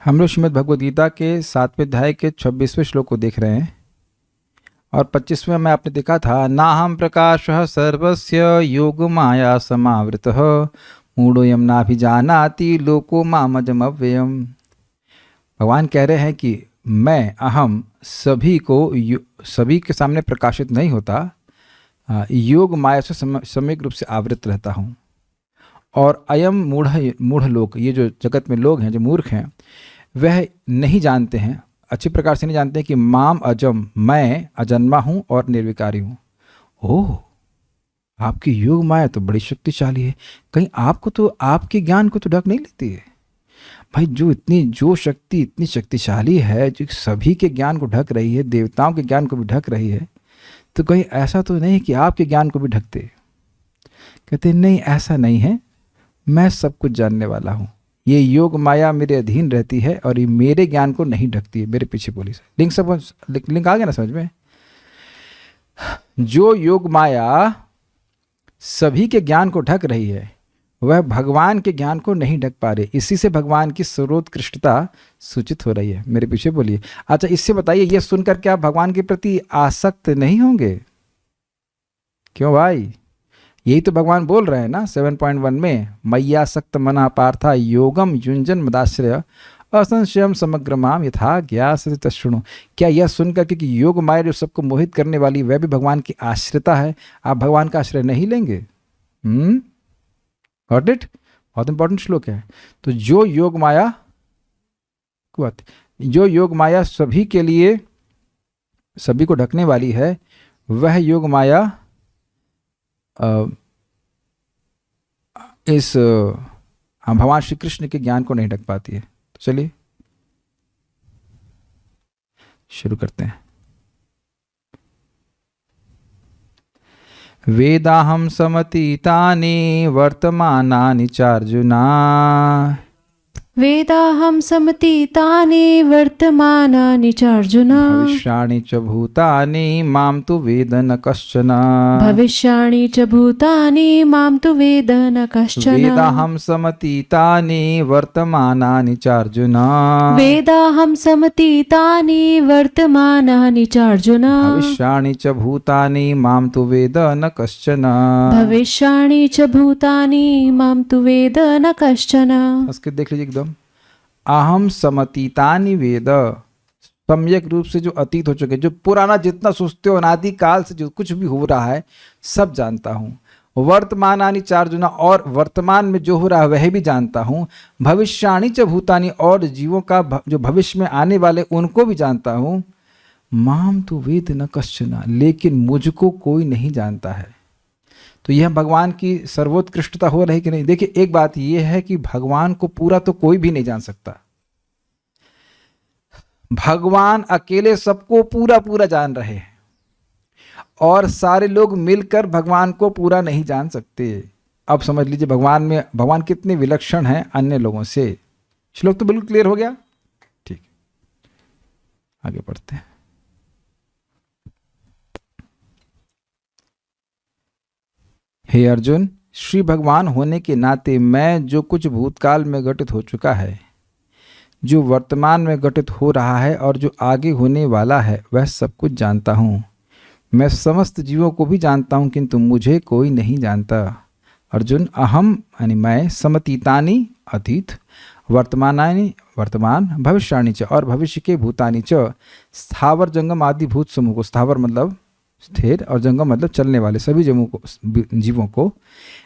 हम लोग श्रीमद् भगवद गीता के 7वें अध्याय के 26वें श्लोक को देख रहे हैं और 25वें में आपने देखा था, नाहम प्रकाशः सर्वस्य योग माया समावृतः मूढ़ोऽयं नाभिजानाति लोको मामजम् अव्ययम्। भगवान कह रहे हैं कि मैं अहम सभी के सामने प्रकाशित नहीं होता, योग माया से सम्यक रूप से आवृत रहता हूँ। और अयम मूढ़ लोग, ये जो जगत में लोग हैं जो मूर्ख हैं, वह नहीं जानते हैं, अच्छी प्रकार से नहीं जानते हैं कि माम अजम, मैं अजन्मा हूँ और निर्विकारी हूँ। ओह, आपकी योग माया तो बड़ी शक्तिशाली है, कहीं आपको तो आपके ज्ञान को तो ढक नहीं लेती है? भाई जो शक्ति इतनी शक्तिशाली है, जो सभी के ज्ञान को ढक रही है, देवताओं के ज्ञान को भी ढक रही है, तो कहीं ऐसा तो नहीं कि आपके ज्ञान को भी ढकते? कहते नहीं, ऐसा नहीं है, मैं सब कुछ जानने वाला हूँ। ये योग माया मेरे अधीन रहती है और ये मेरे ज्ञान को नहीं ढकती है। मेरे पीछे बोली से लिंक आ गया ना समझ में? जो योग माया सभी के ज्ञान को ढक रही है, वह भगवान के ज्ञान को नहीं ढक पा रही। इसी से भगवान की सर्वोत्कृष्टता सूचित हो रही है। मेरे पीछे बोलिए। अच्छा, इससे बताइए, ये सुनकर क्या आप भगवान के प्रति आसक्त नहीं होंगे? क्यों भाई? यही तो भगवान बोल रहे हैं ना 7.1 में, मय्यासक्त मना पार्था योगम युंजन मदाश्रय असंशयम समग्र माम यथा ज्ञास तशृणु। क्या यह सुनकर कि योग माया जो सबको मोहित करने वाली, वह भी भगवान की आश्रिता है, आप भगवान का आश्रय नहीं लेंगे? Got it? बहुत इंपॉर्टेंट श्लोक है। तो जो योग माया सभी के लिए, सभी को ढकने वाली है, वह योग माया इस भगवान श्री कृष्ण के ज्ञान को नहीं ढक पाती है। तो चलिए शुरू करते हैं। वेदाहं समतीतानि वर्तमानानि चार्जुना। वेदाहं समतीतानि वर्तमानानि चार्जुन। भविष्याणि च भूतानि मां तु वेद न कश्चन। भविष्याणि च भूतानि मां तु वेद न कश्चन। वेदाहं समतीतानि वर्तमानानि चार्जुन। वेदाहं समतीतानि वर्तमानानि चार्जुन। भविष्याणि च भूतानि मां तु वेद न कश्चन। भविष्याणि च भूतानि मां तु वेद न कश्चन। संस्कृत देख लीजिए एकदम। अहम समतीतानि वेद, सम्यक रूप से जो अतीत हो चुके, जो पुराना जितना सोचते हो, अनादि काल से जो कुछ भी हो रहा है सब जानता हूँ। वर्तमानानि चार्जुना, और वर्तमान में जो हो रहा है वह भी जानता हूँ। भविष्याणि च भूतानि, और जीवों का जो भविष्य में आने वाले उनको भी जानता हूँ। माम तु वेद न कश्चन, लेकिन मुझको कोई नहीं जानता है। तो यह भगवान की सर्वोत्कृष्टता हो रही कि नहीं? देखिए, एक बात यह है कि भगवान को पूरा तो कोई भी नहीं जान सकता। भगवान अकेले सबको पूरा जान रहे हैं और सारे लोग मिलकर भगवान को पूरा नहीं जान सकते। अब समझ लीजिए भगवान कितने विलक्षण हैं अन्य लोगों से। श्लोक तो बिल्कुल क्लियर हो गया? ठीक, आगे पढ़ते हैं। हे अर्जुन, श्री भगवान होने के नाते मैं जो कुछ भूतकाल में घटित हो चुका है, जो वर्तमान में घटित हो रहा है और जो आगे होने वाला है, वह सब कुछ जानता हूँ। मैं समस्त जीवों को भी जानता हूँ, किंतु मुझे कोई नहीं जानता। अर्जुन, अहम यानी मैं, समतीतानि अतीत, वर्तमानानि वर्तमान, भविष्याणि च और भविष्य के, भूतानि च स्थावर जंगम आदि भूत समूह को, स्थावर मतलब स्थिर और जंगम मतलब चलने वाले सभी जीवों को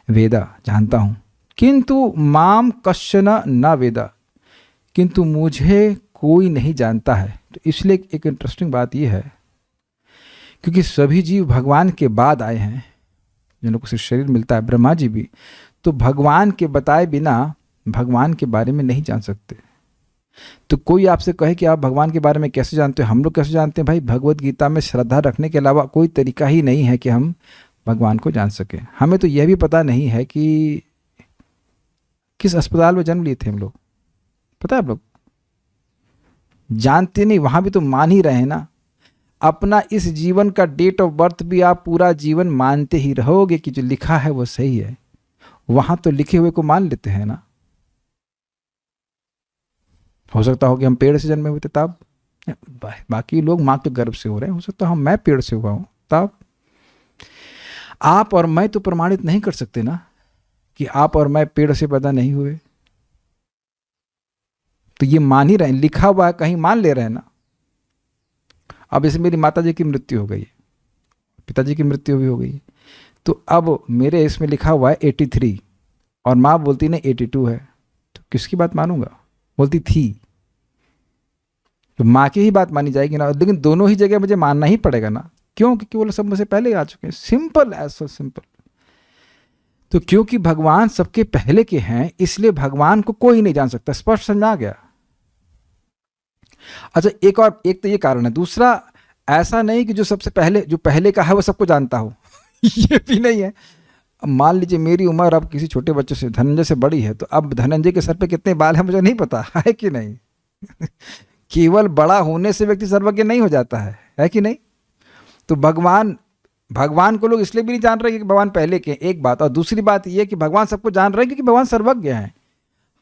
वेदा जानता हूँ। किंतु माम कश्चन न वेदा, किंतु मुझे कोई नहीं जानता है। तो इसलिए एक इंटरेस्टिंग बात यह है, क्योंकि सभी जीव भगवान के बाद आए हैं, जिन लोगों को शरीर मिलता है, ब्रह्मा जी भी, तो भगवान के बताए बिना भगवान के बारे में नहीं जान सकते। तो कोई आपसे कहे कि आप भगवान के बारे में कैसे जानते हो? हम लोग कैसे जानते हैं भाई? भगवत गीता में श्रद्धा रखने के अलावा कोई तरीका ही नहीं है कि हम भगवान को जान सकें। हमें तो यह भी पता नहीं है कि किस अस्पताल में जन्म लिए थे हम लोग, पता है आप लोग? जानते नहीं, वहां भी तो मान ही रहे हैं ना। अपना इस जीवन का डेट ऑफ बर्थ भी आप पूरा जीवन मानते ही रहोगे कि जो लिखा है वो सही है। वहां तो लिखे हुए को मान लेते हैं ना। हो सकता हो कि हम पेड़ से जन्मे हुए थे तब, बाकी लोग माँ के गर्भ से हो रहे हैं, हो सकता है मैं पेड़ से हुआ हूँ तब। आप और मैं तो प्रमाणित नहीं कर सकते ना कि आप और मैं पेड़ से पैदा नहीं हुए। तो ये मान ही रहे, लिखा हुआ है कहीं, मान ले रहे हैं ना। अब जैसे मेरी माता जी की मृत्यु हो गई, पिताजी की मृत्यु भी हो गई, तो अब मेरे इसमें लिखा हुआ है 83 और माँ बोलती नहीं 82 है, तो किसकी बात मानूंगा? बोलती थी, तो माँ की ही बात मानी जाएगी ना। लेकिन दोनों ही जगह मुझे मानना ही पड़ेगा ना, क्यों? क्योंकि वो लोग सब मुझसे पहले आ चुके हैं। सिंपल, ऐसा सिंपल। तो क्योंकि भगवान सबके पहले के हैं, इसलिए भगवान को कोई नहीं जान सकता। स्पष्ट समझ आ गया? अच्छा, एक तो ये कारण है। दूसरा, ऐसा नहीं कि जो पहले का है वो सबको जानता हो ये भी नहीं है। अब मान लीजिए मेरी उम्र अब किसी छोटे बच्चे से, धनंजय से बड़ी है, तो अब धनंजय के सर पे कितने बाल हैं मुझे नहीं पता है कि नहीं केवल बड़ा होने से व्यक्ति सर्वज्ञ नहीं हो जाता है कि नहीं? तो भगवान को लोग इसलिए भी नहीं जान रहे कि भगवान पहले के, एक बात। और दूसरी बात यह कि भगवान सबको जान रहे हैं क्योंकि भगवान सर्वज्ञ हैं।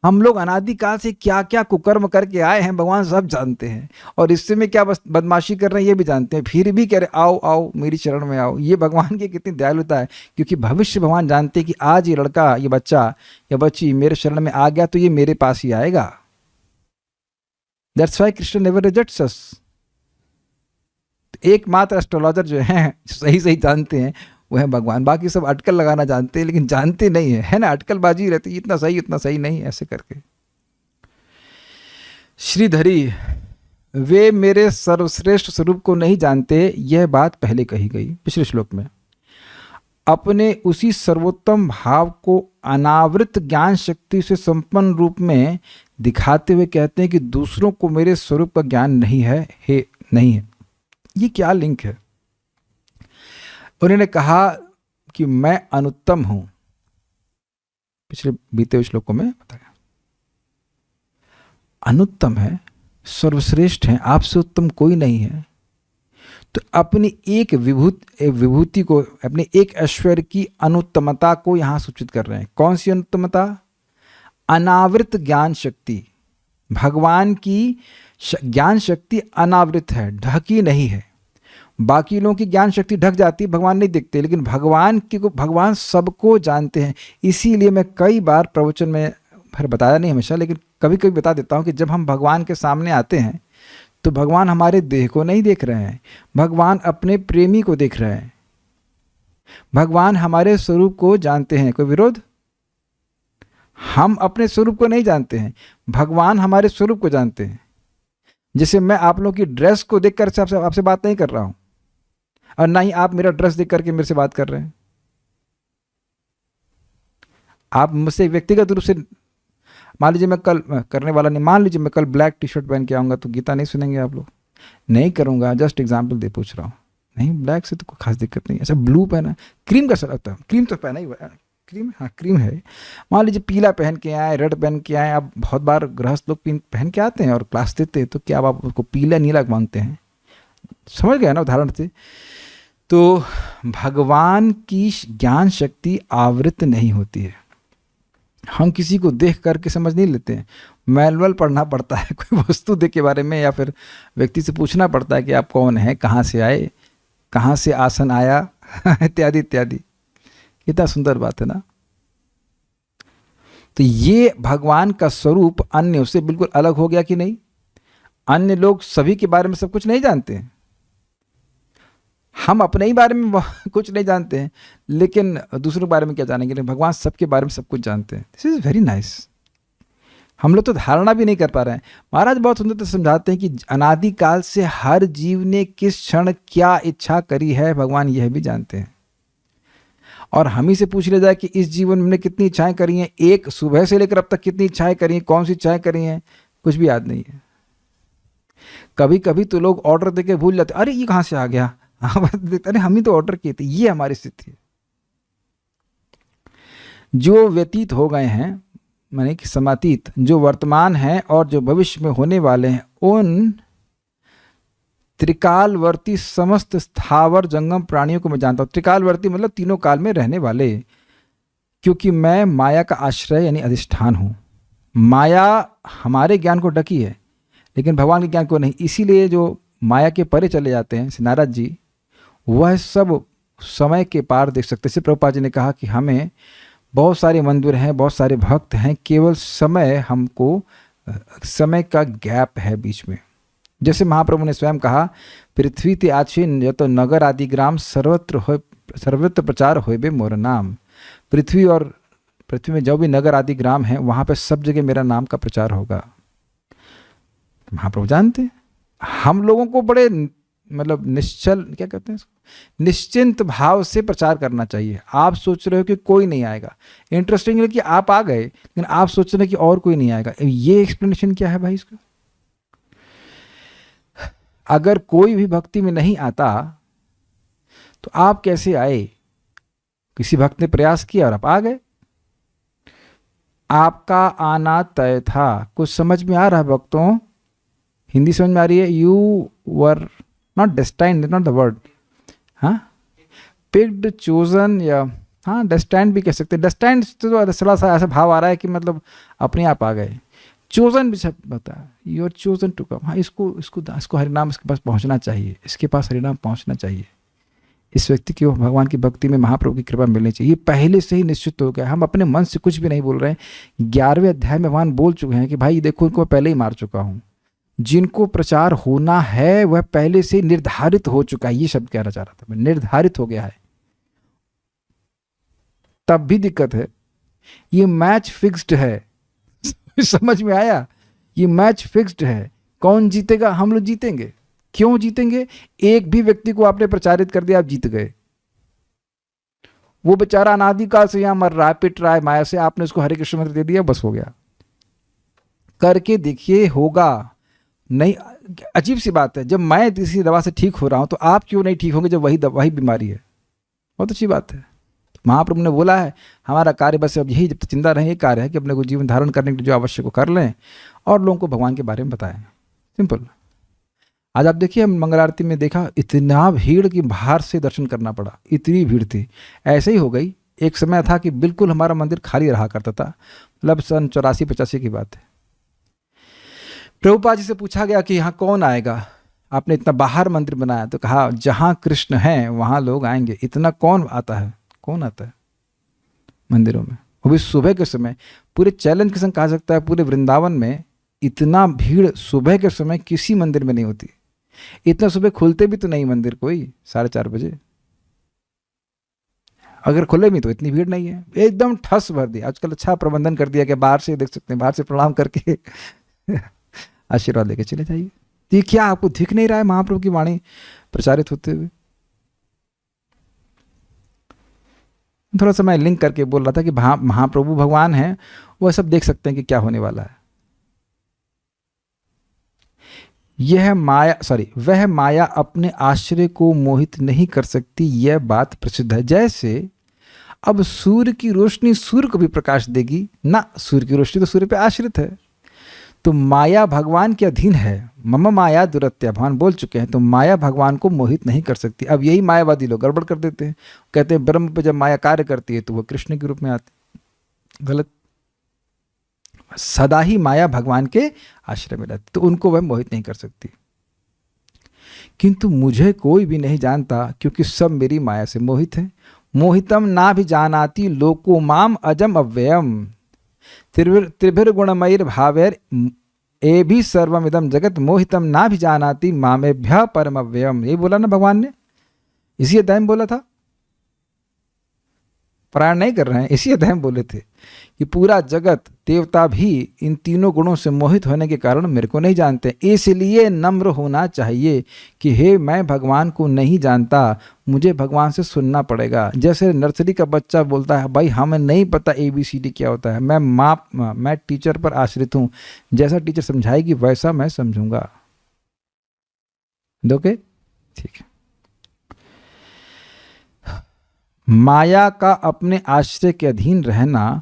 हम लोग अनादिकाल से क्या क्या कुकर्म करके आए हैं भगवान सब जानते हैं, और इससे में क्या बदमाशी कर रहे हैं ये भी जानते हैं, फिर भी कह रहे आओ आओ मेरी शरण में आओ। ये भगवान की कितनी दयालुता है, क्योंकि भविष्य भगवान जानते हैं कि आज ये लड़का, ये बच्चा या बच्ची मेरे शरण में आ गया तो ये मेरे पास ही आएगा। That's why Krishna never rejects us. एकमात्र एस्ट्रोलॉजर जो हैं सही सही जानते हैं वो है भगवान। बाकी सब अटकल लगाना जानते हैं, लेकिन जानते नहीं है ना, अटकलबाजी रहती, इतना सही नहीं, ऐसे करके। श्रीधरी, वे मेरे सर्वश्रेष्ठ स्वरूप को नहीं जानते, यह बात पहले कही गई पिछले श्लोक में। अपने उसी सर्वोत्तम भाव को अनावृत ज्ञान शक्ति से संपन्न रूप में दिखाते हुए कहते हैं कि दूसरों को मेरे स्वरूप का ज्ञान नहीं है, नहीं है। ये क्या लिंक है? उन्होंने कहा कि मैं अनुत्तम हूं, पिछले बीते हुए श्लोकों में बताया। अनुत्तम है, सर्वश्रेष्ठ है, आपसे उत्तम कोई नहीं है। तो अपनी एक विभूति को, अपने एक ऐश्वर्य की अनुत्तमता को यहां सूचित कर रहे हैं। कौन सी अनुत्तमता? अनावृत ज्ञान शक्ति। भगवान की ज्ञान शक्ति अनावृत है, ढकी नहीं है। बाकी लोगों की ज्ञान शक्ति ढक जाती है, भगवान नहीं दिखते, लेकिन भगवान सबको जानते हैं। इसीलिए मैं कई बार प्रवचन में, फिर बताया नहीं हमेशा, लेकिन कभी कभी बता देता हूँ कि जब हम भगवान के सामने आते हैं तो भगवान हमारे देह को नहीं देख रहे हैं, भगवान अपने प्रेमी को देख रहे हैं। भगवान हमारे स्वरूप को जानते हैं। कोई विरोध? हम अपने स्वरूप को नहीं जानते हैं, भगवान हमारे स्वरूप को जानते हैं। जैसे मैं आप लोगों की ड्रेस को देखकर आपसे बात नहीं कर रहा हूं, और ना ही आप मेरा ड्रेस देख करके मेरे से बात कर रहे हैं। आप मुझसे व्यक्तिगत रूप से, मान लीजिए मैं कल, करने वाला नहीं, मान लीजिए मैं कल ब्लैक टी शर्ट पहन के आऊँगा तो गीता नहीं सुनेंगे आप लोग? नहीं करूँगा, जस्ट एग्जाम्पल दे पूछ रहा हूँ। नहीं, ब्लैक से तो कोई खास दिक्कत नहीं। अच्छा, ब्लू पहना, क्रीम का सर आता है, क्रीम तो पहना ही हुआ है, क्रीम, हाँ क्रीम है। मान लीजिए पीला पहन के आए, रेड पहन के आए। अब बहुत बार गृहस्थ लोग पहन के आते हैं और क्लास देते हैं, तो क्या आप उसको पीला नीला मानते हैं? समझ गए ना उदाहरण से? तो भगवान की ज्ञान शक्ति आवृत नहीं होती है। हम किसी को देख करके समझ नहीं लेते हैं, मैनुअल पढ़ना पड़ता है कोई वस्तु देख के बारे में, या फिर व्यक्ति से पूछना पड़ता है कि आप कौन हैं, कहाँ से आए, कहाँ से आसन आया इत्यादि इत्यादि। कितना सुंदर बात है ना? तो ये भगवान का स्वरूप अन्य से बिल्कुल अलग हो गया कि नहीं? अन्य लोग सभी के बारे में सब कुछ नहीं जानते हैं, हम अपने ही बारे में कुछ नहीं जानते हैं, लेकिन दूसरों के बारे में क्या जानेंगे? लेकिन भगवान सबके बारे में सब कुछ जानते हैं। This is very nice. हम लोग तो धारणा भी नहीं कर पा रहे हैं। महाराज बहुत सुंदर से समझाते हैं कि अनादिकाल से हर जीव ने किस क्षण क्या इच्छा करी है भगवान यह भी जानते हैं। और हम ही से पूछ लिया जाए कि इस जीवन में हमने कितनी इच्छाएं करी हैं, एक सुबह से लेकर अब तक कितनी इच्छाएं करी हैं, कौन सी इच्छाएं करी हैं, कुछ भी याद नहीं है। कभी कभी तो लोग ऑर्डर देके भूल जाते, अरे ये कहाँ से आ गया, अरे हम ही तो ऑर्डर किए थे। ये हमारी स्थिति है। जो व्यतीत हो गए हैं, माने कि समातीत, जो वर्तमान है और जो भविष्य में होने वाले हैं, उन त्रिकालवर्ती समस्त स्थावर जंगम प्राणियों को मैं जानता हूं। त्रिकालवर्ती मतलब तीनों काल में रहने वाले, क्योंकि मैं माया का आश्रय यानी अधिष्ठान हूं। माया हमारे ज्ञान को ढकी है, लेकिन भगवान के ज्ञान को नहीं। इसीलिए जो माया के परे चले जाते हैं नारद जी, वह सब समय के पार देख सकते हैं। जैसे प्रभुपाद जी ने कहा कि हमें बहुत सारे मंदिर हैं, बहुत सारे भक्त हैं, केवल समय हमको, समय का गैप है बीच में। जैसे महाप्रभु ने स्वयं कहा, पृथ्वी ते आछिन यत नगर आदि ग्राम सर्वत्र प्रचार होबे मोर नाम। पृथ्वी में जो भी नगर आदि ग्राम हैं वहाँ पे सब जगह मेरा नाम का प्रचार होगा। महाप्रभु जानते हैं हम लोगों को बड़े मतलब निश्चल, क्या कहते हैं इसको, निश्चिंत भाव से प्रचार करना चाहिए। आप सोच रहे हो कि कोई नहीं आएगा, इंटरेस्टिंग है कि आप आ गए, लेकिन आप सोच रहे हैं कि और कोई नहीं आएगा। ये एक्सप्लेनेशन क्या है भाई इसका? अगर कोई भी भक्ति में नहीं आता तो आप कैसे आए? किसी भक्त ने प्रयास किया और आप आ गए। आपका आना तय था। कुछ समझ में आ रहा है भक्तों? हिंदी समझ में आ रही है? You were not destined, not the word, हाँ, पिक्ड, चोजन, या हाँ डेस्टाइन्ड भी कह सकते हैं। डेस्टाइन्ड तो थोड़ा सा ऐसा भाव आ रहा है कि मतलब अपने आप आ गए। चोजन भी सब बता, you are chosen to come. हाँ, इसको हरिनाम इसके पास पहुंचना चाहिए, इसके पास हरिनाम पहुंचना चाहिए। इस व्यक्ति को भगवान की भक्ति में महाप्रभु की कृपा मिलनी चाहिए। ये पहले से ही निश्चित हो गया। हम अपने मन से कुछ भी नहीं बोल रहे हैं। 11वें अध्याय में भगवान बोल चुके हैं कि भाई देखो, इनको पहले ही मार चुका हूँ। जिनको प्रचार होना है वह पहले से निर्धारित हो चुका है। ये शब्द कहना चाह रहा था मैं, निर्धारित हो गया है। तब भी दिक्कत है, ये मैच फिक्स्ड है। समझ में आया? ये मैच फिक्स्ड है। कौन जीतेगा? हम लोग जीतेंगे। क्यों जीतेंगे? एक भी व्यक्ति को आपने प्रचारित कर दिया, आप जीत गए। वो बेचारा अनादिकाल से यहां मर रहा है, पिट रहा है माया से, आपने उसको हरे कृष्ण मंत्र दे दिया, बस हो गया। करके देखिए, होगा नहीं। अजीब सी बात है, जब मैं किसी दवा से ठीक हो रहा हूं तो आप क्यों नहीं ठीक होंगे जब वही बीमारी है? बहुत अच्छी बात है। महाप्रभु ने बोला है हमारा कार्य बस अब यही, जब तक जिंदा रहे, ये कार्य है कि अपने को जीवन धारण करने के लिए जो आवश्यक हो कर लें और लोगों को भगवान के बारे में बताएं। सिंपल। आज आप देखिए, हम मंगल आरती में देखा, इतना भीड़ की बाहर से दर्शन करना पड़ा, इतनी भीड़ थी। ऐसे ही हो गई। एक समय था कि बिल्कुल हमारा मंदिर खाली रहा करता था, मतलब सन 84-85 की बात है। प्रभुपाद जी से पूछा गया कि यहाँ कौन आएगा, आपने इतना बाहर मंदिर बनाया? तो कहा जहाँ कृष्ण हैं वहाँ लोग आएंगे। इतना कौन आता है? कौन आता है मंदिरों में? वो भी सुबह के समय। पूरे चैलेंज के संग कहा सकता है, पूरे वृंदावन में इतना भीड़ सुबह के समय किसी मंदिर में नहीं होती। इतना सुबह खुलते भी तो नहीं मंदिर कोई, 4:30 बजे। अगर खुले भी तो इतनी भीड़ नहीं है। एकदम ठस भर दिया। आजकल अच्छा प्रबंधन कर दिया कि बाहर से देख सकते हैं, बाहर से प्रणाम करके आशीर्वाद लेके चले जाइए। ये क्या आपको दिख नहीं रहा है महाप्रभु की वाणी प्रचारित होते हुए? थोड़ा सा मैं लिंक करके बोल रहा था कि महाप्रभु भगवान हैं, वह सब देख सकते हैं कि क्या होने वाला है। वह माया अपने आश्रय को मोहित नहीं कर सकती, यह बात प्रसिद्ध है। जैसे अब सूर्य की रोशनी सूर्य को भी प्रकाश देगी ना, सूर्य की रोशनी तो सूर्य पे आश्रित है। तो माया भगवान के अधीन है। मम माया दुरत्या, भगवान बोल चुके हैं। तो माया भगवान को मोहित नहीं कर सकती। अब यही मायावादी लोग गड़बड़ कर देते हैं, कहते हैं ब्रह्म पे जब माया कार्य करती है तो वह कृष्ण के रूप में आती। गलत। सदा ही माया भगवान के आश्रय में रहती, तो उनको वह मोहित नहीं कर सकती। किंतु मुझे कोई भी नहीं जानता, क्योंकि सब मेरी माया से मोहित है। मोहितम ना भी जानाति लोको माम अजम अव्ययम त्रिभिर्गुणमयिर भावैर ए भी सर्वमिदम जगत मोहितम ना भी जानाति मामेभ्य परम अव्ययम। यही बोला ना भगवान ने, इसी अध्याय में बोला था। पारायण नहीं कर रहे हैं, इसी अध्याय में बोले थे कि पूरा जगत, देवता भी इन तीनों गुणों से मोहित होने के कारण मेरे को नहीं जानते। इसलिए नम्र होना चाहिए कि हे मैं भगवान को नहीं जानता, मुझे भगवान से सुनना पड़ेगा। जैसे नर्सरी का बच्चा बोलता है भाई हमें नहीं पता ABCD क्या होता है, मैं टीचर पर आश्रित हूँ, जैसा टीचर समझाएगी वैसा मैं समझूंगा। ओके, ठीक है। माया का अपने आश्रय के अधीन रहना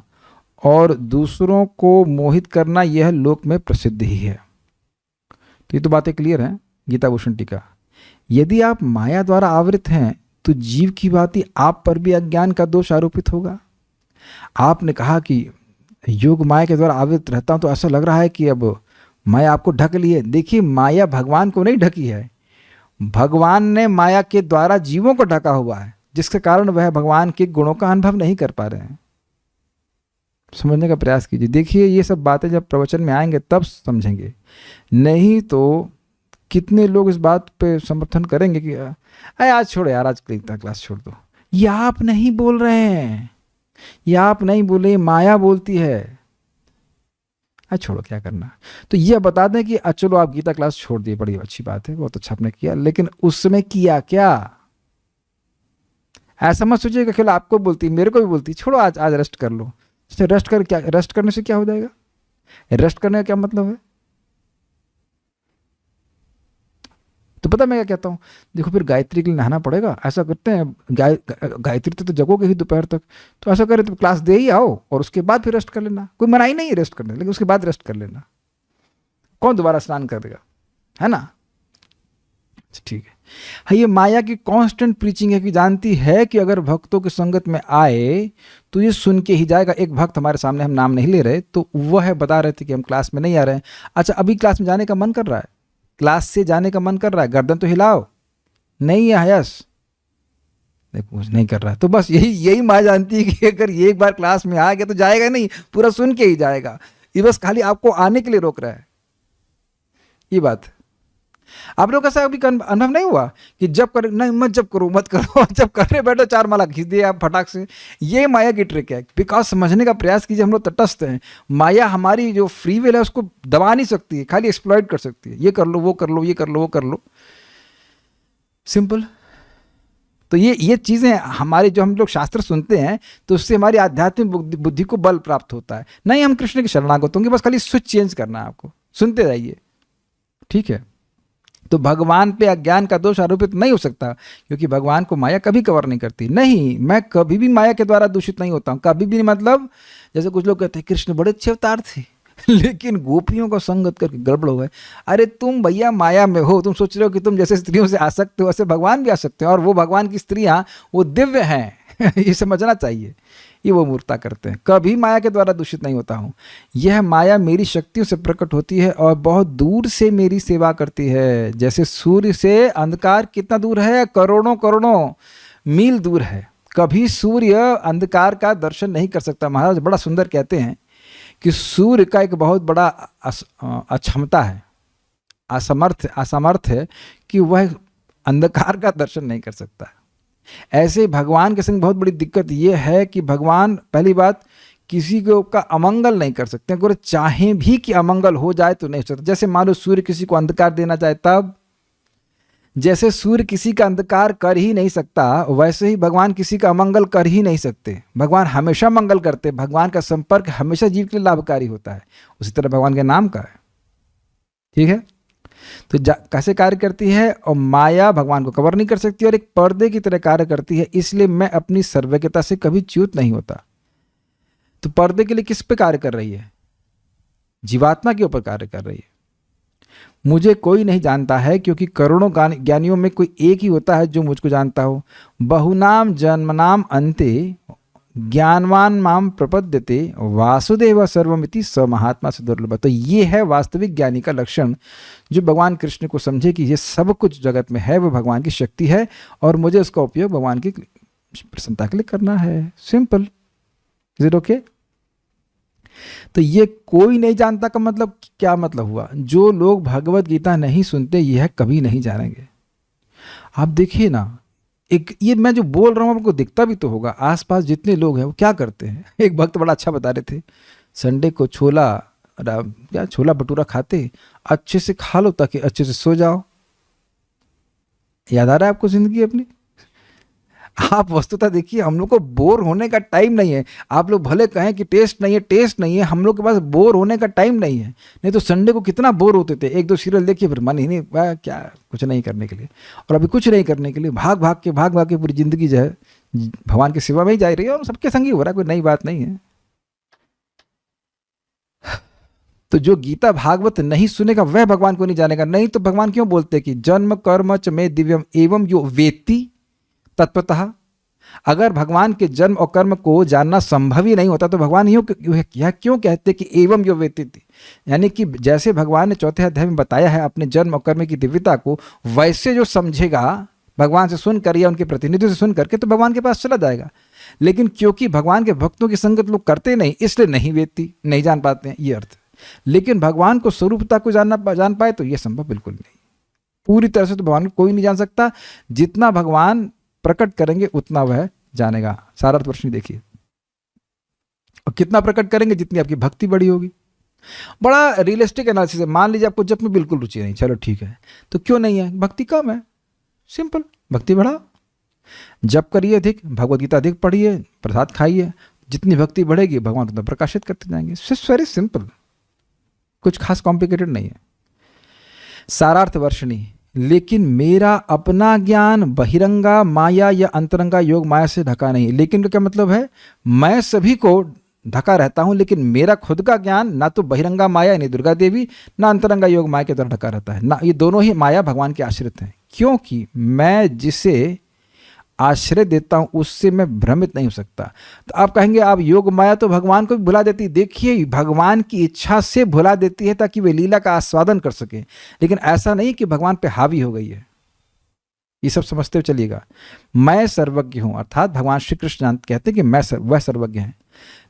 और दूसरों को मोहित करना यह लोक में प्रसिद्ध ही है। तो ये तो बातें क्लियर हैं। गीता भूषण टीका। यदि आप माया द्वारा आवृत हैं तो जीव की भांति आप पर भी अज्ञान का दोष आरोपित होगा। आपने कहा कि योग माया के द्वारा आवृत रहता हूं तो ऐसा लग रहा है कि अब माया आपको ढक ली है। देखिए, माया भगवान को नहीं ढकी है, भगवान ने माया के द्वारा जीवों को ढका हुआ है, जिसके कारण वह भगवान के गुणों का अनुभव नहीं कर पा रहे हैं। समझने का प्रयास कीजिए। देखिए, ये सब बातें जब प्रवचन में आएंगे तब समझेंगे, नहीं तो कितने लोग इस बात पे समर्थन करेंगे कि अरे आज छोड़ो यार, आज क्लास छोड़ दो। ये आप नहीं बोल रहे हैं, ये आप नहीं बोले, माया बोलती है। अरे छोड़ो, क्या करना। तो ये बता दें कि चलो आप गीता क्लास छोड़ दिए, बड़ी अच्छी बात है, बहुत अच्छा आपने किया, लेकिन उस समय किया क्या? ऐसा मत सोचिएगा केवल आपको बोलती, मेरे को भी बोलती, छोड़ो आज रेस्ट कर लो। रेस्ट कर क्या, रेस्ट करने से क्या हो जाएगा? रेस्ट करने का क्या मतलब है? तो पता मैं क्या कहता हूँ, देखो फिर गायत्री के लिए नहाना पड़ेगा, ऐसा करते हैं, गायत्री तो जगोगे ही दोपहर तक, तो ऐसा करें तो क्लास दे ही आओ और उसके बाद फिर रेस्ट कर लेना। कोई मनाही नहीं है रेस्ट करने, लेकिन उसके बाद रेस्ट कर लेना। कौन दोबारा स्नान करेगा, है ना? ठीक है। हाँ, ये माया की कांस्टेंट प्रीचिंग है कि जानती है कि अगर भक्तों की संगत में आए तो ये सुन के ही जाएगा। एक भक्त हमारे सामने, हम नाम नहीं ले रहे, तो वह बता रहे थे कि हम क्लास में नहीं आ रहे हैं। अच्छा, अभी क्लास में जाने का मन कर रहा है, क्लास से जाने का मन कर रहा है, गर्दन तो हिलाओ। नहीं है यस, देखो नहीं कर रहा है, तो बस यही माया जानती है कि अगर ये एक बार क्लास में आ गया तो जाएगा नहीं, पूरा सुन के ही जाएगा। ये बस खाली आपको आने के लिए रोक रहा है। ये बात आप लोग ऐसा अभी अनुभव नहीं हुआ कि जब कर नहीं मत करो, जब करने बैठो 4 माला खींच दिए आप फटाक से। ये माया की ट्रिक है। बिकॉज समझने का प्रयास कीजिए, हम लोग तटस्थ हैं। माया हमारी जो फ्री विल है उसको दबा नहीं सकती है, खाली एक्सप्लॉइट कर सकती है। ये कर लो, वो कर लो, ये कर लो, वो कर लो, सिंपल। तो ये चीज़ें हमारी, जो हम लोग शास्त्र सुनते हैं तो उससे हमारी आध्यात्मिक बुद्धि को बल प्राप्त होता है। नहीं, हम कृष्ण के शरणागत होंगे, बस खाली स्विच चेंज करना है आपको, सुनते जाइए, ठीक है। तो भगवान पे अज्ञान का दोष आरोपित नहीं हो सकता, क्योंकि भगवान को माया कभी कवर नहीं करती। नहीं, मैं कभी भी माया के द्वारा दूषित नहीं होता हूँ, कभी भी। मतलब जैसे कुछ लोग कहते हैं कृष्ण बड़े अच्छे अवतार थे लेकिन गोपियों का संगत करके गड़बड़ हो गए। अरे तुम भैया माया में हो, तुम सोच रहे हो कि तुम जैसे स्त्रियों से आ सकते हो वैसे भगवान भी आ सकते हैं, और वो भगवान की स्त्रियां वो दिव्य हैं ये समझना चाहिए। ये वो मूर्खता करते हैं। कभी माया के द्वारा दूषित नहीं होता हूँ। यह माया मेरी शक्तियों से प्रकट होती है और बहुत दूर से मेरी सेवा करती है। जैसे सूर्य से अंधकार कितना दूर है, करोड़ों करोड़ों मील दूर है। कभी सूर्य अंधकार का दर्शन नहीं कर सकता। महाराज बड़ा सुंदर कहते हैं कि सूर्य का एक बहुत बड़ा अक्षमता है, असमर्थ है कि वह अंधकार का दर्शन नहीं कर सकता। ऐसे भगवान के संग बहुत बड़ी दिक्कत यह है कि भगवान, पहली बात, किसी को का अमंगल नहीं कर सकते। अगर चाहें भी कि अमंगल हो जाए तो नहीं हो सकता। जैसे मान लो सूर्य किसी को अंधकार देना चाहे तब, जैसे सूर्य किसी का अंधकार कर ही नहीं सकता, वैसे ही भगवान किसी का अमंगल कर ही नहीं सकते। भगवान हमेशा मंगल करते। भगवान का संपर्क हमेशा जीव के लिए लाभकारी होता है। उसी तरह भगवान के नाम का है, ठीक है। तो कैसे कार्य करती है, और माया भगवान को कवर नहीं कर सकती और एक पर्दे की तरह कार्य करती है। इसलिए मैं अपनी सर्वज्ञता से कभी च्युत नहीं होता। तो पर्दे के लिए किस पे कार्य कर रही है? जीवात्मा के ऊपर कार्य कर रही है। मुझे कोई नहीं जानता है, क्योंकि करोड़ों ज्ञानियों में कोई एक ही होता है जो मुझको जानता हो। बहुनाम जन्मनाम अन्ते ज्ञानवान माम प्रपद्यते वासुदेव सर्वमिति स महात्मा से दुर्लभ। तो ये है वास्तविक ज्ञानी का लक्षण, जो भगवान कृष्ण को समझे कि ये सब कुछ जगत में है वो भगवान की शक्ति है और मुझे उसका उपयोग भगवान की प्रसन्नता के लिए करना है। Simple, is it okay? तो ये कोई नहीं जानता का मतलब क्या मतलब हुआ? जो लोग भगवत गीता नहीं सुनते यह कभी नहीं जानेंगे। आप देखिए ना, एक ये मैं जो बोल रहा हूँ आपको दिखता भी तो होगा, आसपास जितने लोग हैं वो क्या करते हैं। एक भक्त बड़ा अच्छा बता रहे थे, संडे को छोला भटूरा खाते, अच्छे से खा लो ताकि अच्छे से सो जाओ। याद आ रहा है आपको जिंदगी अपनी? आप वस्तुतः देखिए, हम लोग को बोर होने का टाइम नहीं है। आप लोग भले कहें कि टेस्ट नहीं है, हम लोग के पास बोर होने का टाइम नहीं है। नहीं तो संडे को कितना बोर होते थे, 1-2 सीरियल देखिए फिर मन ही नहीं, क्या कुछ नहीं करने के लिए। और अभी कुछ नहीं करने के लिए भाग भाग के पूरी जिंदगी जो है भगवान की सेवा में ही जा रही है, और सबके संग ही हो रहा है, कोई नई बात नहीं है। तो जो गीता भागवत नहीं सुनेगा वह भगवान को नहीं जानेगा। नहीं तो भगवान क्यों बोलते कि जन्म कर्म च मे दिव्यम एवं यो वेत्ति तत्वतः अगर भगवान के जन्म और कर्म को जानना संभव ही नहीं होता तो भगवान यह क्यों कहते कि एवं यो वेत्ति, यानी कि जैसे भगवान ने चौथे अध्याय में बताया है अपने जन्म और कर्म की दिव्यता को, वैसे जो समझेगा भगवान से सुनकर या उनके प्रतिनिधियों से सुन करके तो भगवान के पास चला जाएगा। लेकिन क्योंकि भगवान के भक्तों की संगत लोग करते नहीं, इसलिए नहीं वेत्ति, नहीं जान पाते हैं, ये अर्थ। लेकिन भगवान को स्वरूपता को जान पाए तो यह संभव बिल्कुल नहीं। पूरी तरह से तो भगवान को कोई नहीं जान सकता, जितना भगवान प्रकट करेंगे उतना वह जानेगा। सारा प्रश्न देखिए, और कितना प्रकट करेंगे जितनी आपकी भक्ति बड़ी होगी। बड़ा रियलिस्टिक एनालिसिस है। मान लीजिए आपको जप में बिल्कुल रुचि नहीं, चलो ठीक है, तो क्यों नहीं है? भक्ति कम है, सिंपल, भक्ति बढ़ाओ, जप करिए अधिक, भगवद गीता अधिक पढ़िए, प्रसाद खाइए, जितनी भक्ति बढ़ेगी भगवान उतना प्रकाशित करते जाएंगे। इट्स वेरी सिंपल, कुछ खास कॉम्प्लिकेटेड नहीं है। सारार्थ वर्षणी, लेकिन मेरा अपना ज्ञान बहिरंगा माया या अंतरंगा योग माया से ढका नहीं। लेकिन का क्या मतलब है? मैं सभी को ढका रहता हूं, लेकिन मेरा खुद का ज्ञान ना तो बहिरंगा माया यानी दुर्गा देवी, ना अंतरंगा योग माया के द्वारा ढका रहता है, ना ये दोनों ही माया भगवान के आश्रित हैं। क्योंकि मैं जिसे आश्रय देता हूं उससे मैं भ्रमित नहीं हो सकता। तो आप कहेंगे आप योग माया तो भगवान को भी भुला देती। देखिए, भगवान की इच्छा से भुला देती है ताकि वे लीला का आस्वादन कर सके, लेकिन ऐसा नहीं कि भगवान पे हावी हो गई है। ये सब समझते हुए चलिएगा। मैं सर्वज्ञ हूं, अर्थात भगवान श्री कृष्ण कहते हैं कि वह सर्वज्ञ हैं।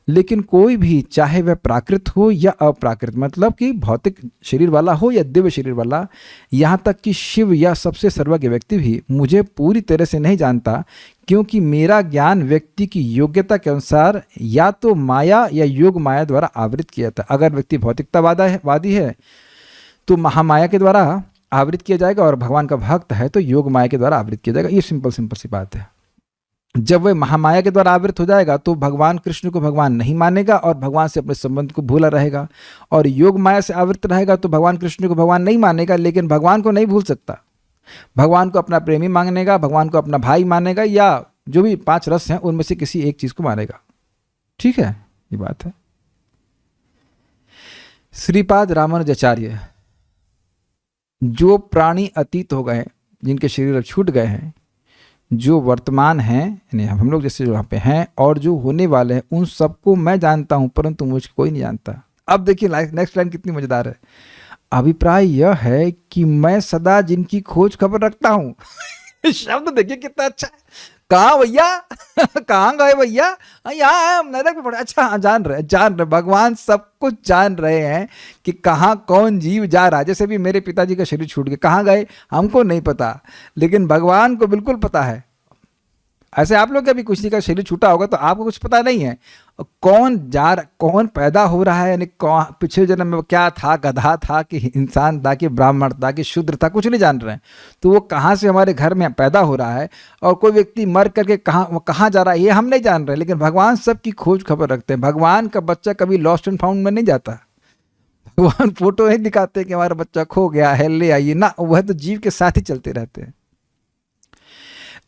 लेकिन कोई भी, चाहे वह प्राकृत हो या अप्राकृत, मतलब कि भौतिक शरीर वाला हो या दिव्य शरीर वाला, यहाँ तक कि शिव या सबसे सर्वज्ञ व्यक्ति भी मुझे पूरी तरह से नहीं जानता, क्योंकि मेरा ज्ञान व्यक्ति की योग्यता के अनुसार या तो माया या योग माया द्वारा आवृत किया था। अगर व्यक्ति भौतिकतावादी है तो महामाया के द्वारा आवृत किया जाएगा, और भगवान का भक्त है तो योग माया के द्वारा आवृत किया जाएगा। ये सिंपल सी बात है। जब वह महामाया के द्वारा आवृत हो जाएगा तो भगवान कृष्ण को भगवान नहीं मानेगा और भगवान से अपने संबंध को भूला रहेगा, और योग माया से आवृत रहेगा तो भगवान कृष्ण को भगवान नहीं मानेगा, लेकिन भगवान को नहीं भूल सकता। भगवान को अपना प्रेमी मानेगा, भगवान को अपना भाई मानेगा, या जो भी 5 रस हैं उनमें से किसी एक चीज को मानेगा। ठीक है, ये बात है। श्रीपाद रामानुजाचार्य, जो प्राणी अतीत हो गए, जिनके शरीर अब छूट गए हैं, जो वर्तमान हैं यानी हम लोग जैसे जो यहाँ पे हैं, और जो होने वाले हैं, उन सबको मैं जानता हूं, परंतु मुझे कोई नहीं जानता। अब देखिए नेक्स्ट लाइन कितनी मजेदार है। अभिप्राय यह है कि मैं सदा जिनकी खोज खबर रखता हूं। शब्द देखिए कितना अच्छा है। कहाँ भैया? कहाँ गए भैया? यहाँ नरक में पड़े। अच्छा, जान रहे भगवान सब कुछ जान रहे हैं कि कहाँ कौन जीव जा रहा है। जैसे भी मेरे पिताजी का शरीर छूट गया, कहाँ गए हमको नहीं पता, लेकिन भगवान को बिल्कुल पता है। ऐसे आप लोग का भी किसी का शरीर छूटा होगा तो आपको कुछ पता नहीं है कौन कौन पैदा हो रहा है, यानी कौन पिछले जन्म में क्या था, गधा था कि इंसान था कि ब्राह्मण था कि शूद्र था, कुछ नहीं जान रहे हैं। तो वो कहाँ से हमारे घर में पैदा हो रहा है और कोई व्यक्ति मर करके कहाँ जा रहा है, ये हम नहीं जान रहे, लेकिन भगवान सबकी खोज खबर रखते हैं। भगवान का बच्चा कभी लॉस्ट एंड फाउंड में नहीं जाता। भगवान फोटो नहीं दिखाते कि हमारा बच्चा खो गया है, ले आइए ना, वह तो जीव के साथ ही चलते रहते हैं।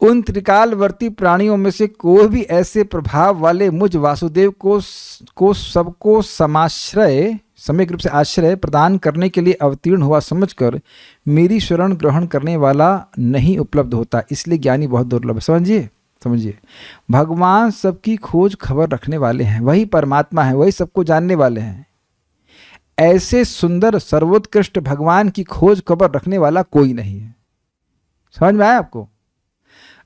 उन त्रिकालवर्ती प्राणियों में से कोई भी ऐसे प्रभाव वाले मुझ वासुदेव को सबको समाश्रय, सम्यक रूप से आश्रय प्रदान करने के लिए अवतीर्ण हुआ समझकर मेरी शरण ग्रहण करने वाला नहीं उपलब्ध होता, इसलिए ज्ञानी बहुत दुर्लभ है। समझिए, भगवान सबकी खोज खबर रखने वाले हैं, वही परमात्मा है, वही सबको जानने वाले हैं। ऐसे सुंदर सर्वोत्कृष्ट भगवान की खोज खबर रखने वाला कोई नहीं है। समझ में आया आपको?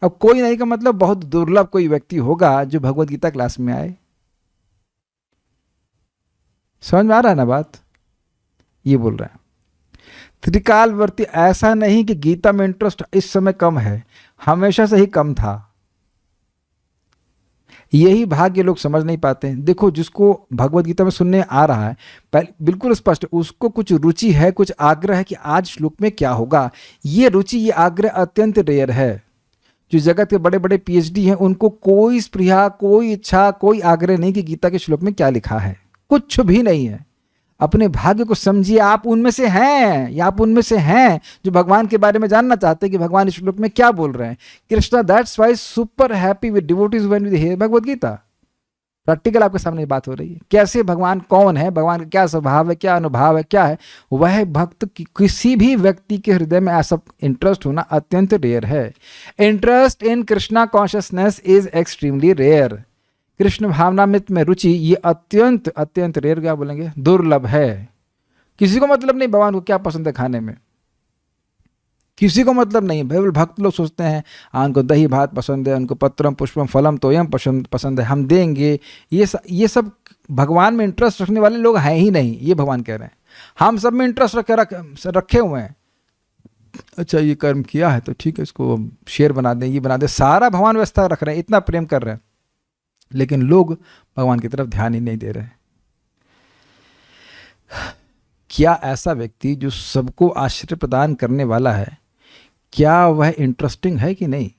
अब कोई नहीं का मतलब बहुत दुर्लभ कोई व्यक्ति होगा जो भगवत गीता क्लास में आए। समझ में आ रहा है ना बात? ये बोल रहा है त्रिकालवर्ती। ऐसा नहीं कि गीता में इंटरेस्ट इस समय कम है, हमेशा से ही कम था। यही भाग्य लोग समझ नहीं पाते हैं। देखो, जिसको भगवत गीता में सुनने आ रहा है बिल्कुल स्पष्ट, उसको कुछ रुचि है, कुछ आग्रह है कि आज श्लोक में क्या होगा। ये रुचि, ये आग्रह अत्यंत रेयर है। जो जगत के बड़े बड़े PhD हैं, उनको कोई स्पृहा, कोई इच्छा, कोई आग्रह नहीं कि गीता के श्लोक में क्या लिखा है, कुछ भी नहीं है। अपने भाग्य को समझिए, आप उनमें से हैं, या आप उनमें से हैं जो भगवान के बारे में जानना चाहते हैं कि भगवान इस श्लोक में क्या बोल रहे हैं। Krishna that's why super happy with devotees when we hear Bhagavad Gita. Practical आपके सामने ये बात हो रही है। कैसे भगवान कौन है, भगवान का क्या स्वभाव है, क्या अनुभाव है, क्या है, वह भक्त किसी भी व्यक्ति के हृदय में ऐसा इंटरेस्ट होना अत्यंत रेयर है। Interest in Krishna consciousness is extremely rare. Krishna भावनामृत में रुचि ये अत्यंत अत्यंत रेयर, क्या बोलेंगे, दुर्लभ है। किसी को मतलब नहीं भगवान को क्या पसंद है खाने में, किसी को मतलब नहीं। केवल भक्त लोग सोचते हैं उनको दही भात पसंद है, उनको पत्रम पुष्पम फलम तोयम पसंद है, हम देंगे। ये सब भगवान में इंटरेस्ट रखने वाले लोग हैं ही नहीं, ये भगवान कह रहे हैं। हम सब में इंटरेस्ट रखे हुए हैं। अच्छा ये कर्म किया है तो ठीक है, इसको शेयर बना दें, ये बना दें, सारा भगवान व्यवस्था रख रहे हैं, इतना प्रेम कर रहे हैं, लेकिन लोग भगवान की तरफ ध्यान ही नहीं दे रहे। क्या ऐसा व्यक्ति जो सबको आश्रय प्रदान करने वाला है, क्या वह इंटरेस्टिंग है कि नहीं?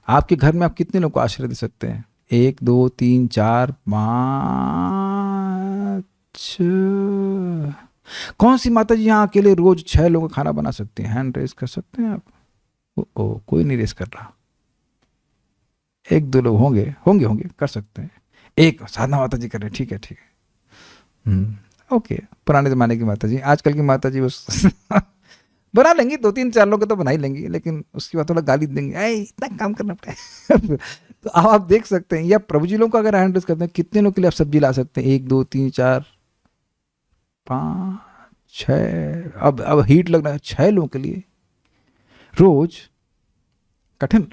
आपके घर में आप कितने लोगों को आश्रय दे सकते हैं? 1 2 3 4 5। कौन सी माता जी यहाँ अकेले रोज 6 लोगों का खाना बना सकती हैं? हैंड रेस कर सकते हैं आप? ओ कोई नहीं रेस कर रहा। 1 2 लोग होंगे कर सकते हैं। एक साधना माता जी कर रहे हैं, ठीक है ओके। पुराने ज़माने की माता जी, आजकल की माता जी बस बना लेंगी, 2 3 4 लोग तो बना ही लेंगी, लेकिन उसके बाद थोड़ा गाली देंगे, इतना काम करना पड़ेगा। तो अब आप देख सकते हैं, या प्रभु जी लोगों को अगर हैंडल करते हैं, कितने लोग के लिए आप सब्जी ला सकते हैं? 1 2 3 4 5 6। अब हीट लगना है 6 लोगों के लिए रोज, कठिन।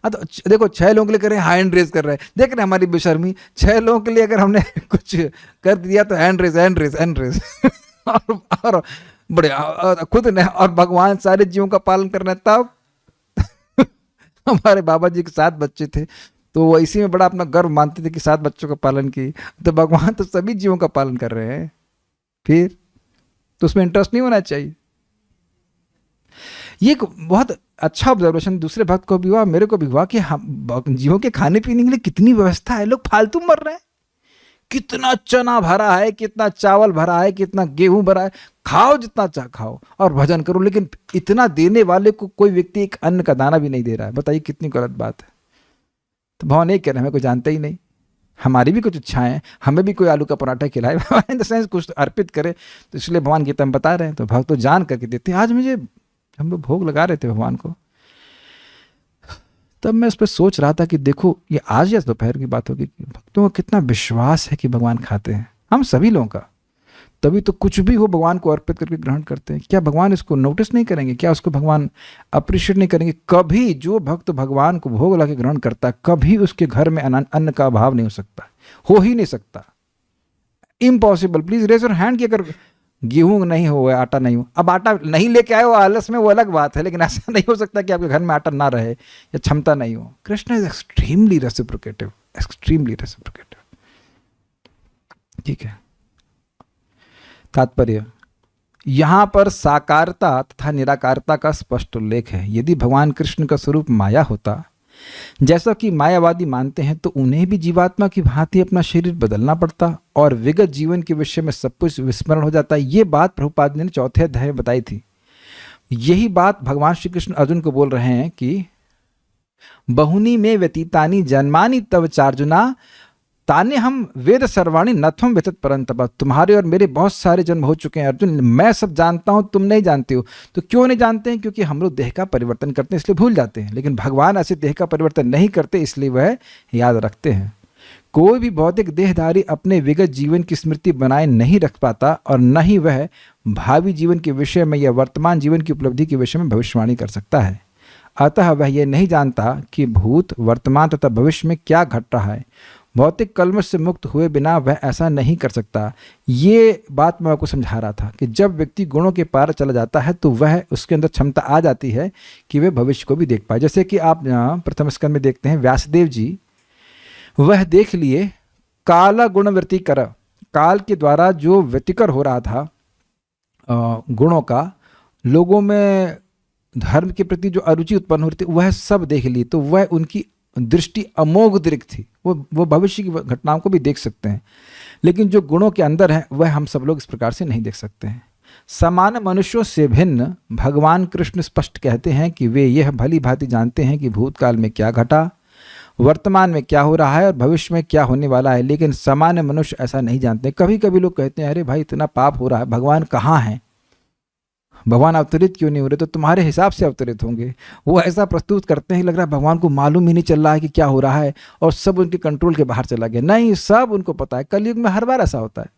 तो देखो 6 लोगों के लिए कर रहे हैं, हैंड रेज कर रहे हैं, देख रहे हैं हमारी बेशर्मी। 6 लोगों के लिए अगर हमने कुछ कर दिया तो हैंड रेज और बड़े खुद ने, और भगवान सारे जीवों का पालन कर रहे हैं। तब हमारे बाबा जी के 7 बच्चे थे, तो वो इसी में बड़ा अपना गर्व मानते थे कि 7 बच्चों का पालन की। तो भगवान तो सभी जीवों का पालन कर रहे हैं, फिर तो उसमें इंटरेस्ट नहीं होना चाहिए। ये एक बहुत अच्छा ऑब्जर्वेशन दूसरे भक्त को भी हुआ, मेरे को भी हुआ, कि हम जीवों के खाने पीने के लिए कितनी व्यवस्था है, लोग फालतू मर रहे हैं। कितना चना भरा है, कितना चावल भरा है, कितना गेहूं भरा है, खाओ जितना चाह खाओ और भजन करो, लेकिन इतना देने वाले को कोई व्यक्ति एक अन्न का दाना भी नहीं दे रहा है। बताइए कितनी गलत बात है। तो भगवान ये कह रहे हैं, हमें कोई जानते ही नहीं, हमारी भी कुछ इच्छाएं, हमें भी कोई आलू का पराठा खिलाए, इन द सेंस कुछ अर्पित करे। तो इसलिए भगवान गीता में बता रहे हैं, तो भक्त तो जान करके देते हैं। आज मुझे, हम लोग भोग लगा रहे थे भगवान को, तब मैं उस पर सोच रहा था कि देखो, ये आज या दोपहर की बात होगी, भक्तों का कितना विश्वास है कि भगवान खाते हैं, हम सभी लोगों का। तभी तो कुछ भी हो भगवान को अर्पित करके ग्रहण करते हैं। क्या भगवान इसको नोटिस नहीं करेंगे? क्या उसको भगवान अप्रिशिएट नहीं करेंगे? कभी जो भक्त भगवान को भोग लगा के ग्रहण करता है, कभी उसके घर में अन्न का अभाव नहीं हो सकता, हो ही नहीं सकता, impossible. Please raise your hand कि अगर गेहूं नहीं हो, आटा नहीं हो। अब आटा नहीं लेके आए हो आलस में, वो अलग बात है, लेकिन ऐसा नहीं हो सकता कि आपके घर में आटा ना रहे या क्षमता नहीं हो। Krishna is extremely reciprocative, extremely reciprocative. ठीक है, तात्पर्य यहां पर साकारता तथा निराकारता का स्पष्ट उल्लेख है। यदि भगवान कृष्ण का स्वरूप माया होता, जैसा कि मायावादी मानते हैं, तो उन्हें भी जीवात्मा की भांति अपना शरीर बदलना पड़ता और विगत जीवन के विषय में सब कुछ विस्मरण हो जाता। ये बात प्रभुपाद ने 4थे अध्याय में बताई थी। यही बात भगवान श्री कृष्ण अर्जुन को बोल रहे हैं कि बहुनी में व्यतीतानि जन्मानि तव चार्जुना ताने हम वेद सर्वाणी नथम व्यथित परंतप। तुम्हारे और मेरे बहुत सारे जन्म हो चुके हैं अर्जुन, मैं सब जानता हूं, तुम नहीं जानते हो। तो क्यों नहीं जानते हैं? क्योंकि हम लोग देह का परिवर्तन करते हैं, इसलिए भूल जाते हैं, लेकिन भगवान ऐसे देह का परिवर्तन नहीं करते, इसलिए वह याद रखते हैं। कोई भी भौतिक देहधारी अपने विगत जीवन की स्मृति बनाए नहीं रख पाता, और न ही वह भावी जीवन के विषय में या वर्तमान जीवन की उपलब्धि के विषय में भविष्यवाणी कर सकता है। अतः वह यह नहीं जानता कि भूत, वर्तमान तथा भविष्य में क्या घट रहा है। भौतिक कलमश से मुक्त हुए बिना वह ऐसा नहीं कर सकता। ये बात मैं आपको समझा रहा था कि जब व्यक्ति गुणों के पार चला जाता है, तो वह उसके अंदर क्षमता आ जाती है कि वह भविष्य को भी देख पाए। जैसे कि आप प्रथम स्कंद में देखते हैं, व्यासदेव जी वह देख लिए काला गुण व्यतिकर, काल के द्वारा जो व्यतिकर हो रहा था गुणों का, लोगों में धर्म के प्रति जो अरुचि उत्पन्न हो रही थी, वह सब देख ली। तो वह उनकी दृष्टि अमोघ दृक थी, वो भविष्य की घटनाओं को भी देख सकते हैं, लेकिन जो गुणों के अंदर है वह हम सब लोग इस प्रकार से नहीं देख सकते हैं। सामान्य मनुष्यों से भिन्न भगवान कृष्ण स्पष्ट कहते हैं कि वे यह भली भांति जानते हैं कि भूतकाल में क्या घटा, वर्तमान में क्या हो रहा है और भविष्य में क्या होने वाला है, लेकिन सामान्य मनुष्य ऐसा नहीं जानते। कभी कभी लोग कहते हैं अरे भाई इतना पाप हो रहा है, भगवान कहाँ हैं, भगवान अवतरित क्यों नहीं हो रहे? तो तुम्हारे हिसाब से अवतरित होंगे। वो ऐसा प्रस्तुत करते हैं, लग रहा है भगवान को मालूम ही नहीं चल रहा है कि क्या हो रहा है और सब उनके कंट्रोल के बाहर चला गया। नहीं, सब उनको पता है। कलयुग में हर बार ऐसा होता है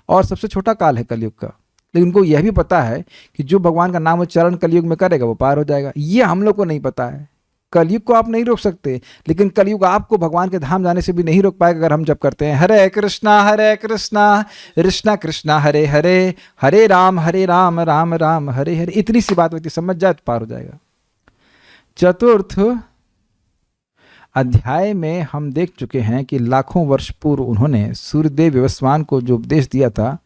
और सबसे छोटा काल है कलयुग का, लेकिन उनको यह भी पता है कि जो भगवान का नाम उच्चारण कलयुग में करेगा वो पार हो जाएगा। ये हम लोग को नहीं पता है। कलयुग को आप नहीं रोक सकते, लेकिन कलयुग आपको भगवान के धाम जाने से भी नहीं रोक पाएगा अगर हम जब करते हैं हरे कृष्णा कृष्णा कृष्णा हरे हरे, हरे राम राम राम हरे हरे। इतनी सी बात व्यक्ति समझ जाए तो पार हो जाएगा। चतुर्थ अध्याय में हम देख चुके हैं कि लाखों वर्ष पूर्व उन्होंने सूर्यदेव विवस्वान को जो उपदेश दिया था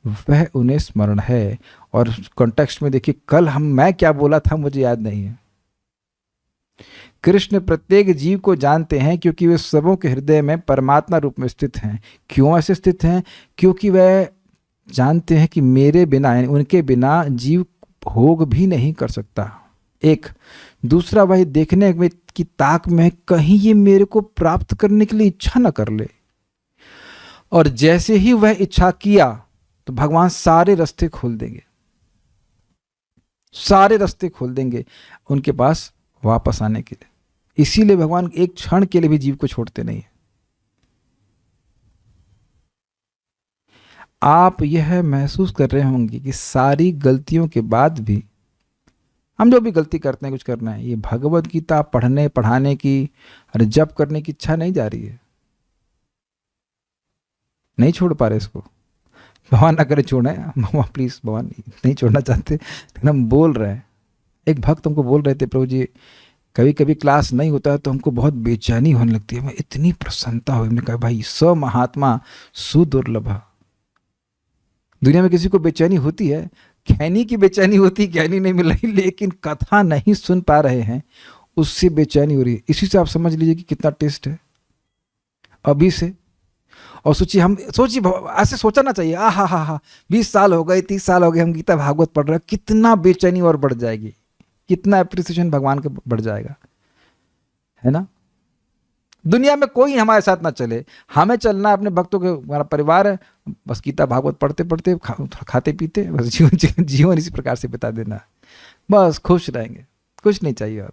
वह उन्हें स्मरण है। और कॉन्टेक्स्ट में देखिए, कल मैं क्या बोला था मुझे याद नहीं है। कृष्ण प्रत्येक जीव को जानते हैं क्योंकि वे सबों के हृदय में परमात्मा रूप में स्थित हैं। क्यों ऐसे स्थित हैं? क्योंकि वह जानते हैं कि मेरे बिना यानी उनके बिना जीव भोग भी नहीं कर सकता। एक दूसरा, वह देखने में की ताक में कहीं ये मेरे को प्राप्त करने के लिए इच्छा न कर ले। और जैसे ही वह इच्छा किया तो भगवान सारे रास्ते खोल देंगे, सारे रास्ते खोल देंगे उनके पास वापस आने के लिए। इसीलिए भगवान एक क्षण के लिए भी जीव को छोड़ते नहीं। आप यह महसूस कर रहे होंगे कि सारी गलतियों के बाद भी हम जो भी गलती करते हैं, कुछ करना है, ये भगवत गीता पढ़ने पढ़ाने की और जप करने की इच्छा नहीं जा रही है, नहीं छोड़ पा रहे इसको। भगवान ना करे छोड़े, भगवान प्लीज, भगवान नहीं छोड़ना चाहते, लेकिन हम बोल रहे हैं। एक भक्त हमको बोल रहे थे, प्रभु जी कभी कभी क्लास नहीं होता है तो हमको बहुत बेचैनी होने लगती है, मैं इतनी प्रसन्नता हुई। हमने कहा भाई स महात्मा सुदुर्लभ। दुनिया में किसी को बेचैनी होती है, ज्ञानी की बेचैनी होती, ज्ञानी नहीं मिल रही, लेकिन कथा नहीं सुन पा रहे हैं उससे बेचैनी हो रही है। इसी से आप समझ लीजिए कि कितना टेस्ट है अभी से। और सोचिए, ऐसे सोचना चाहिए, हा 20 साल हो गए, 30 साल हो गए हम गीता भागवत पढ़ रहे हैं, कितना बेचैनी और बढ़ जाएगी, कितना अप्रिसिएशन भगवान का बढ़ जाएगा, है ना। दुनिया में कोई हमारे साथ ना चले, हमें चलना है अपने भक्तों के, हमारा परिवार है, बस गीता भागवत पढ़ते पढ़ते खाते पीते बस जीवन इसी प्रकार से बिता देना, बस खुश रहेंगे, कुछ नहीं चाहिए और।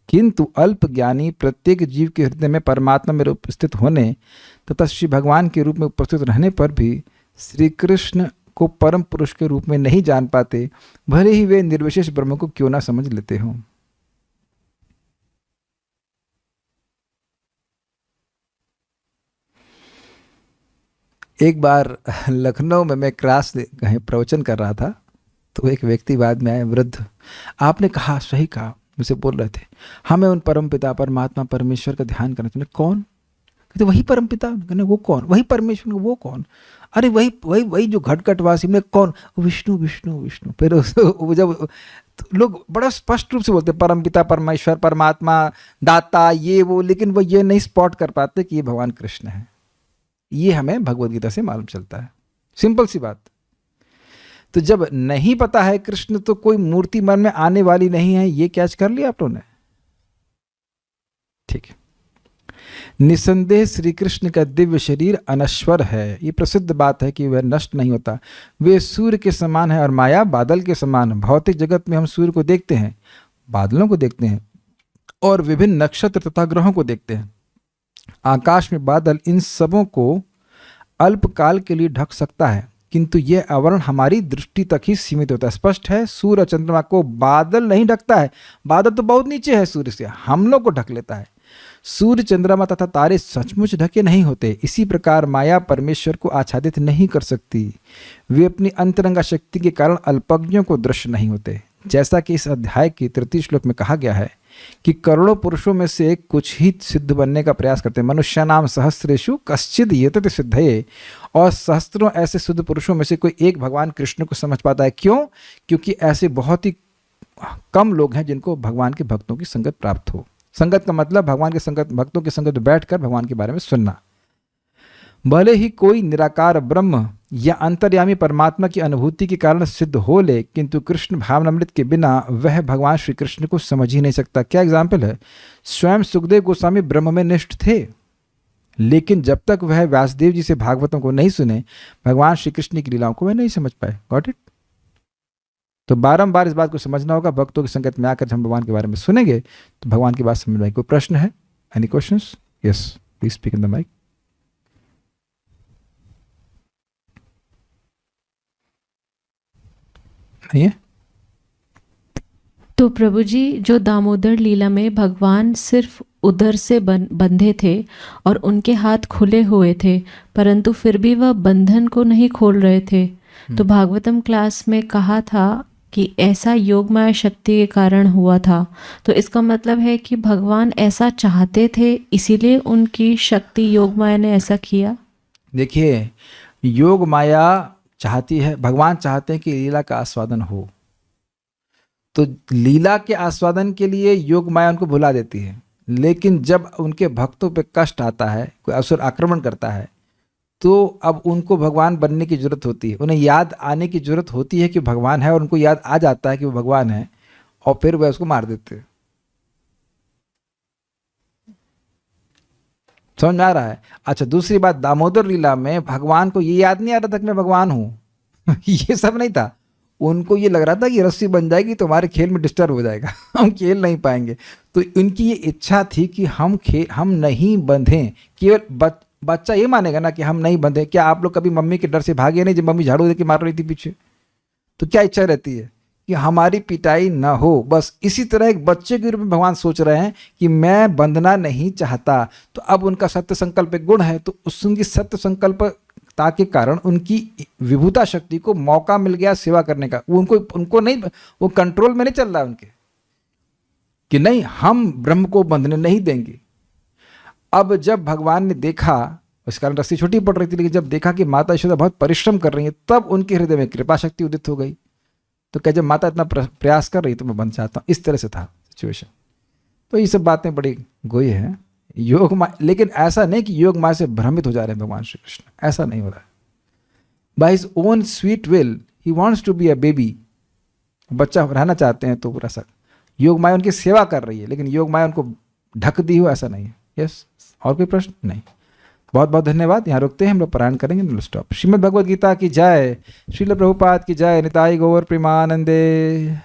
किंतु अल्प ज्ञानी प्रत्येक जीव के हृदय में परमात्मा में उपस्थित होने तथा श्री भगवान के रूप में उपस्थित रहने पर भी श्री कृष्ण को परम पुरुष के रूप में नहीं जान पाते, भले ही वे निर्विशेष ब्रह्म को क्यों ना समझ लेते हों। एक बार लखनऊ में मैं क्लास कहीं प्रवचन कर रहा था, तो एक व्यक्ति बाद में आए, वृद्ध, आपने कहा सही कहा, मुझसे बोल रहे थे, हमें उन परम पिता परमात्मा परमेश्वर का ध्यान करना चाहिए। कौन? कहते वही परम पिता। कहने वो कौन? वही परमेश्वर। वो कौन? अरे वही वही वही जो घटघटवासी में कौन? विष्णु विष्णु विष्णु। फिर जब तो लोग बड़ा स्पष्ट रूप से बोलते परम पिता परमेश्वर परमात्मा दाता ये वो, लेकिन वो ये नहीं स्पॉट कर पाते कि ये भगवान कृष्ण है। ये हमें भगवद गीता से मालूम चलता है, सिंपल सी बात। तो जब नहीं पता है कृष्ण, तो कोई मूर्ति मन में आने वाली नहीं है। ये कैच कर लिया आप लोगों ने? ठीक है। निसंदेह श्री कृष्ण का दिव्य शरीर अनश्वर है। ये प्रसिद्ध बात है कि वह नष्ट नहीं होता। वे सूर्य के समान है और माया बादल के समान। भौतिक जगत में हम सूर्य को देखते हैं, बादलों को देखते हैं और विभिन्न नक्षत्र तथा ग्रहों को देखते हैं। आकाश में बादल इन सबों को अल्पकाल के लिए ढक सकता है, किंतु यह आवरण हमारी दृष्टि तक ही सीमित होता है। स्पष्ट है, सूर्य और चंद्रमा को बादल नहीं ढकता है। बादल तो बहुत नीचे है सूर्य से, हम लोग को ढक लेता है। सूर्य चंद्रमा तथा तारे सचमुच ढके नहीं होते। इसी प्रकार माया परमेश्वर को आच्छादित नहीं कर सकती। वे अपनी अंतरंगा शक्ति के कारण अल्पज्ञों को दृश्य नहीं होते। जैसा कि इस अध्याय के 33 श्लोक में कहा गया है कि करोड़ों पुरुषों में से कुछ ही सिद्ध बनने का प्रयास करते हैं। मनुष्यानाम सहस्रेषु कश्चिद यतते सिद्धये। और सहस्त्रों ऐसे शुद्ध पुरुषों में से कोई एक भगवान कृष्ण को समझ पाता है। क्यों? क्योंकि ऐसे बहुत ही कम लोग हैं जिनको भगवान के भक्तों की संगत प्राप्त हो। संगत का मतलब भगवान के संगत, भक्तों की संगत बैठकर भगवान के बारे में सुनना। भले ही कोई निराकार ब्रह्म या अंतर्यामी परमात्मा की अनुभूति के कारण सिद्ध हो ले, किंतु कृष्ण भावनामृत के बिना वह भगवान श्री कृष्ण को समझ ही नहीं सकता। क्या एग्जाम्पल है? स्वयं सुखदेव गोस्वामी ब्रह्म में निष्ठ थे, लेकिन जब तक वह व्यासदेव जी से भागवतों को नहीं सुने, भगवान श्री कृष्ण की लीलाओं को वह नहीं समझ पाए। Got it? तो बारंबार इस बात को समझना होगा। भक्तों की संगत में आकर हम भगवान के बारे में सुनेंगे तो भगवान की बात समझ में आएगी। कोई प्रश्न है? Any questions? Yes, please speak in the mic. नहीं है? तो प्रभु जी, जो दामोदर लीला में भगवान सिर्फ उधर से बंधे थे और उनके हाथ खुले हुए थे, परंतु फिर भी वह बंधन को नहीं खोल रहे थे। तो भागवतम क्लास में कहा था कि ऐसा योगमाया शक्ति के कारण हुआ था। तो इसका मतलब है कि भगवान ऐसा चाहते थे, इसीलिए उनकी शक्ति योगमाया ने ऐसा किया। देखिए, योग माया चाहती है, भगवान चाहते हैं कि लीला का आस्वादन हो, तो लीला के आस्वादन के लिए योग माया उनको भुला देती है। लेकिन जब उनके भक्तों पे कष्ट आता है, कोई असुर आक्रमण करता है, तो अब उनको भगवान बनने की जरूरत होती है, उन्हें याद आने की जरूरत होती है कि भगवान है, और उनको याद आ जाता है कि वो भगवान है, और फिर वह उसको मार देते हैं। समझ में आ रहा है? अच्छा, दूसरी बात, दामोदर लीला में भगवान को ये याद नहीं आ रहा था कि मैं भगवान हूं ये सब नहीं था। उनको ये लग रहा था कि रस्सी बन जाएगी तो हमारे खेल में डिस्टर्ब हो जाएगा हम खेल नहीं पाएंगे। तो उनकी ये इच्छा थी कि हम नहीं बंधें। केवल बच्चा ये मानेगा ना कि हम नहीं बंधे। क्या आप लोग कभी मम्मी के डर से भागे नहीं जब मम्मी झाड़ू देके मार रही थी पीछे? तो क्या इच्छा रहती है कि हमारी पिटाई ना हो। बस इसी तरह एक बच्चे के रूप में भगवान सोच रहे हैं कि मैं बंधना नहीं चाहता। तो अब उनका सत्य संकल्प एक गुण है, तो उनकी सत्य संकल्पता के कारण उनकी विभूता शक्ति को मौका मिल गया सेवा करने का। वो उनको नहीं, वो कंट्रोल में नहीं चल रहा है उनके कि नहीं हम ब्रह्म को बंधने नहीं देंगे। अब जब भगवान ने देखा, इस कारण रस्सी छोटी पड़ रही थी, लेकिन जब देखा कि माता यशोदा बहुत परिश्रम कर रही है, तब उनके हृदय में कृपा शक्ति उदित हो गई। तो क्या जब माता इतना प्रयास कर रही तो मैं बन चाहता हूँ, इस तरह से था सिचुएशन। तो ये सब बातें बड़ी गोई हैं। योग माया, लेकिन ऐसा नहीं कि योग माया से भ्रमित हो जा रहे हैं भगवान श्री कृष्ण, ऐसा नहीं हो रहा है। By his own sweet will he wants to be a baby. बच्चा रहना चाहते हैं तो पूरा सा योग माया उनकी सेवा कर रही है, लेकिन योग माया उनको ढक दी हो, ऐसा नहीं है। यस, और कोई प्रश्न? नहीं। बहुत बहुत धन्यवाद। यहाँ रुकते हैं, हम लोग पारायण करेंगे। स्टॉप। श्रीमद् भगवद गीता की जय, श्रील प्रभुपाद की जय, निताई गौर प्रेमानंदे।